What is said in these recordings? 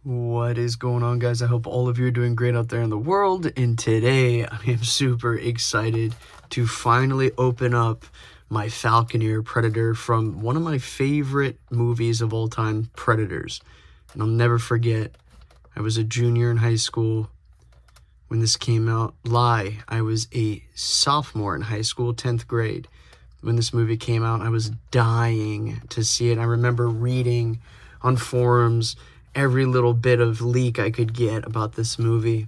What is going on, guys? I hope all of you are doing great out there in the world. And today I am super excited to finally open up my Falconer Predator from one of my favorite movies of all time, Predators. And I'll never forget, I was a junior in high school when this came out. I was a sophomore in high school, 10th grade. When this movie came out, I was dying to see it. I remember reading on forums every little bit of leak I could get about this movie.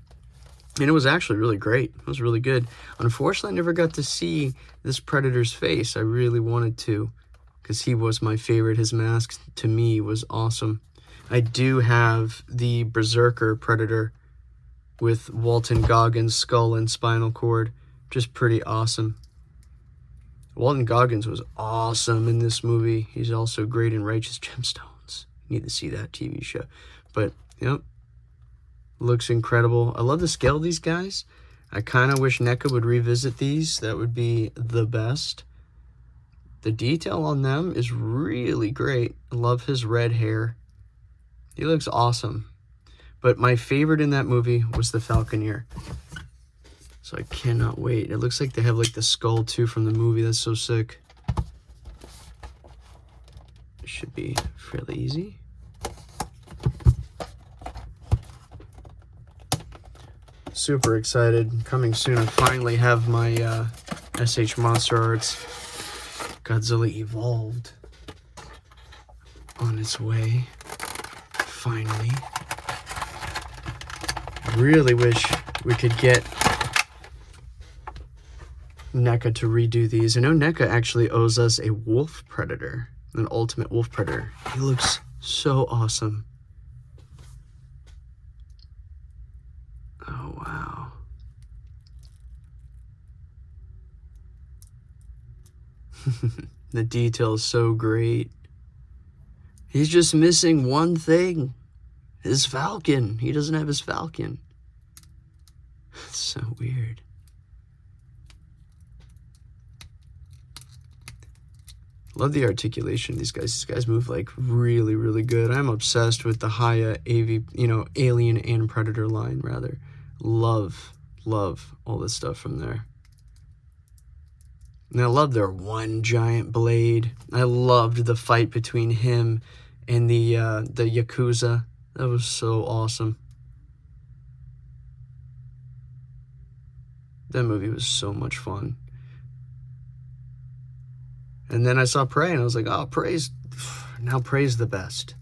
And it was actually really great. It was really good. Unfortunately, I never got to see this Predator's face. I really wanted to, because he was my favorite. His mask, to me, was awesome. I do have the Berserker Predator with Walton Goggins' skull and spinal cord. Just pretty awesome. Walton Goggins was awesome in this movie. He's also great in Righteous Gemstones. Need to see that TV show. But, yep. Looks incredible. I love the scale of these guys. I kind of wish NECA would revisit these. That would be the best. The detail on them is really great. I love his red hair. He looks awesome. But my favorite in that movie was the Falconer. So I cannot wait. It looks like they have like the skull too from the movie. That's so sick. It should be fairly easy. Super excited. Coming soon. I finally have my SH Monster Arts Godzilla Evolved on its way. Finally. Really wish we could get NECA to redo these. I know NECA actually owes us a wolf predator, an ultimate wolf predator. He looks so awesome. Oh, wow. The detail is so great. He's just missing one thing. His falcon. He doesn't have his falcon. It's so weird. Love the articulation of these guys. These guys move like really, really good. I'm obsessed with the Hiya Alien and Predator line, rather. Love all this stuff from there. And I love their one giant blade. I loved the fight between him and the Yakuza. That was so awesome. That movie was so much fun. And then I saw Prey, and I was like, oh, Prey's the best.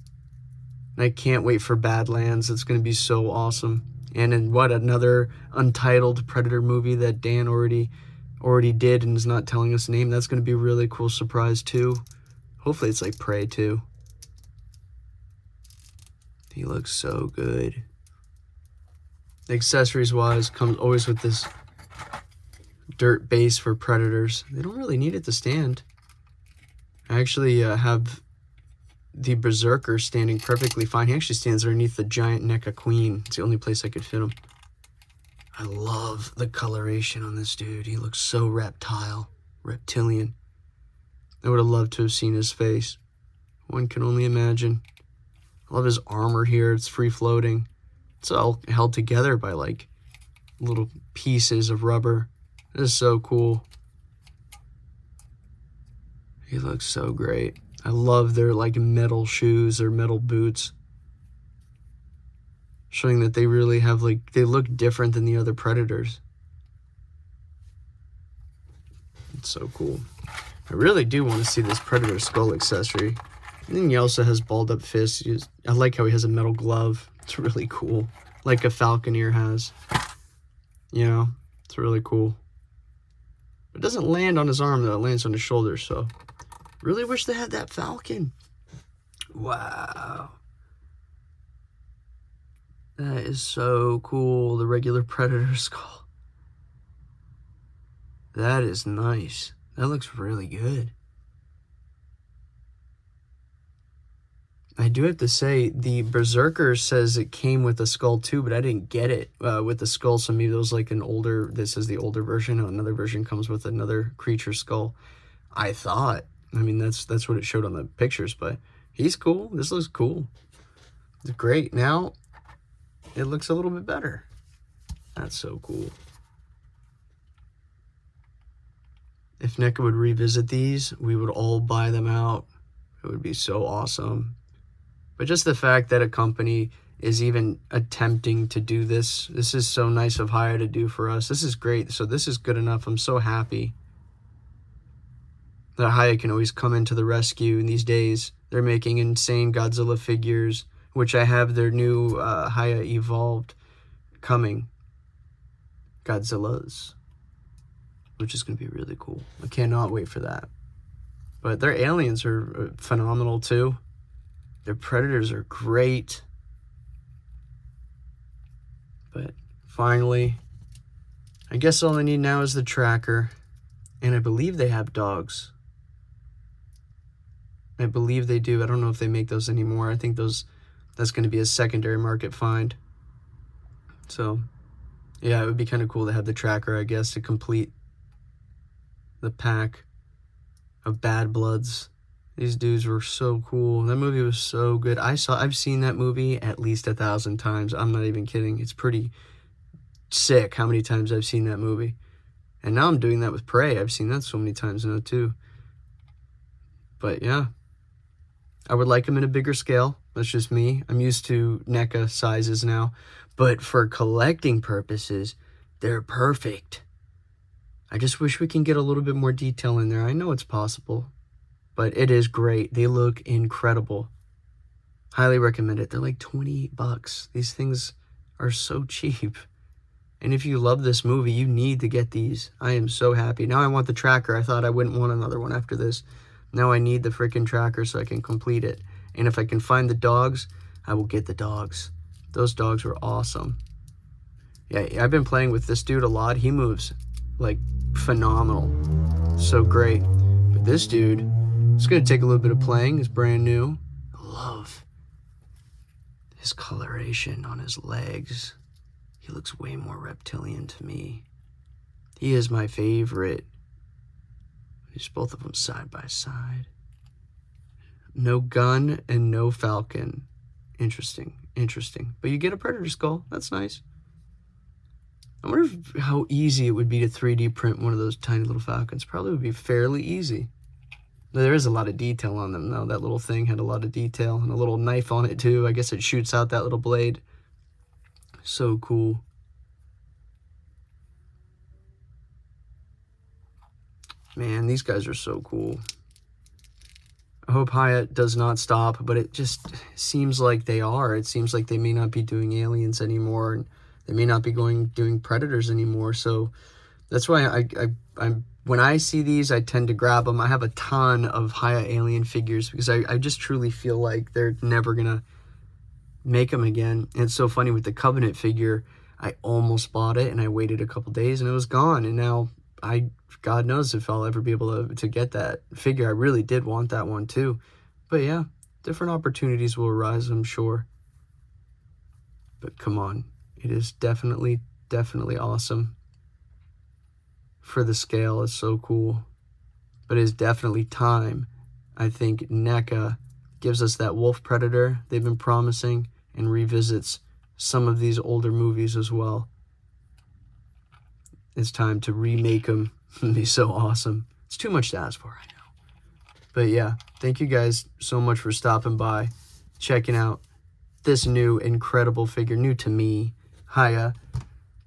And I can't wait for Badlands. It's going to be so awesome. And in another untitled Predator movie that Dan already did and is not telling us the name. That's going to be a really cool surprise, too. Hopefully it's like Prey, too. He looks so good. Accessories-wise, comes always with this dirt base for Predators. They don't really need it to stand. I actually have the Berserker standing perfectly fine. He actually stands underneath the giant NECA Queen. It's the only place I could fit him. I love the coloration on this dude. He looks so reptilian. I would have loved to have seen his face. One can only imagine. I love his armor here. It's free floating. It's all held together by like little pieces of rubber. This is so cool. He looks so great. I love their like metal shoes or metal boots. Showing that they really have like, they look different than the other Predators. It's so cool. I really do want to see this Predator skull accessory. And then he also has balled up fists. I like how he has a metal glove. It's really cool. Like a Falconer has. You know, it's really cool. It doesn't land on his arm though, it lands on his shoulder, so. Really wish they had that falcon. Wow. That is so cool, the regular Predator skull. That is nice. That looks really good. I do have to say, the Berserker says it came with a skull too, but I didn't get it with the skull, so maybe it was like an older, this is the older version, another version comes with another creature skull. I thought. I mean, that's what it showed on the pictures, but he's cool. This looks cool. It's great. Now, it looks a little bit better. That's so cool. If NECA would revisit these, we would all buy them out. It would be so awesome. But just the fact that a company is even attempting to do this is so nice of Hiya to do for us. This is great. So this is good enough. I'm so happy that Hiya can always come into the rescue in these days. They're making insane Godzilla figures, which I have their new Hiya Evolved coming. Godzillas, which is going to be really cool. I cannot wait for that. But their aliens are phenomenal too. Their predators are great. But finally, I guess all I need now is the tracker. And I believe they have dogs. I believe they do. I don't know if they make those anymore. I think that's going to be a secondary market find. So, yeah, it would be kind of cool to have the tracker, I guess, to complete the pack of bad bloods. These dudes were so cool. That movie was so good. I've seen that movie at least 1,000 times. I'm not even kidding. It's pretty sick how many times I've seen that movie. And now I'm doing that with Prey. I've seen that so many times now too. But yeah, I would like them in a bigger scale. That's just me. I'm used to NECA sizes now. But for collecting purposes, they're perfect. I just wish we can get a little bit more detail in there. I know it's possible, but it is great. They look incredible. Highly recommend it. They're like 20 bucks. These things are so cheap. And if you love this movie, you need to get these. I am so happy. Now I want the tracker. I thought I wouldn't want another one after this. Now I need the freaking tracker so I can complete it. And if I can find the dogs, I will get the dogs. Those dogs were awesome. Yeah, I've been playing with this dude a lot. He moves like phenomenal. So great. But this dude, it's going to take a little bit of playing. It's brand new. I love his coloration on his legs. He looks way more reptilian to me. He is my favorite. There's both of them side by side. No gun and no falcon. Interesting. But you get a predator skull. That's nice. I wonder how easy it would be to 3D print one of those tiny little falcons. Probably would be fairly easy. There is a lot of detail on them, though. That little thing had a lot of detail and a little knife on it, too. I guess it shoots out that little blade. So cool. Man, these guys are so cool. I hope Hiya does not stop, but it just seems like they are. It seems like they may not be doing aliens anymore, and they may not be doing predators anymore. So that's why I'm when I see these, I tend to grab them. I have a ton of Hiya alien figures because I just truly feel like they're never gonna make them again. And it's so funny with the Covenant figure. I almost bought it, and I waited a couple days, and it was gone. And now God knows if I'll ever be able to get that figure. I really did want that one too. But yeah, different opportunities will arise, I'm sure. But come on, it is definitely awesome. For the scale, it's so cool. But it is definitely time. I think NECA gives us that wolf predator they've been promising and revisits some of these older movies as well. It's time to remake them. It'd be so awesome. It's too much to ask for, I know. But yeah, thank you guys so much for stopping by, checking out this new incredible figure, new to me, Hiya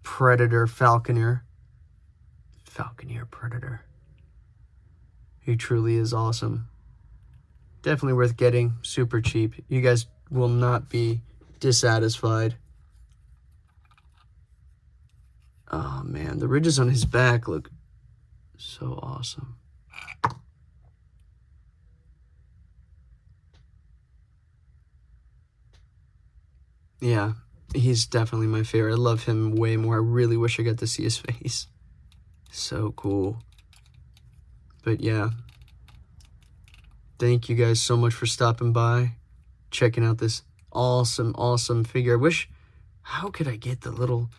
Predator Falconer Predator. He truly is awesome. Definitely worth getting, super cheap. You guys will not be dissatisfied. Oh man, the ridges on his back look so awesome. Yeah, he's definitely my favorite. I love him way more. I really wish I got to see his face. So cool. But yeah, thank you guys so much for stopping by, checking out this awesome figure. I wish, how could I get the little,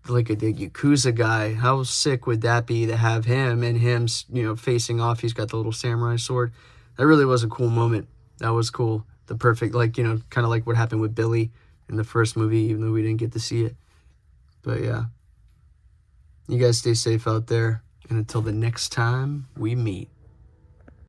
like the Yakuza guy? How sick would that be to have him and him, you know, facing off? He's got the little samurai sword. That really was a cool moment. That was cool. The perfect, like, you know, kind of like what happened with Billy in the first movie, even though we didn't get to see it. But yeah, you guys stay safe out there, and until the next time we meet.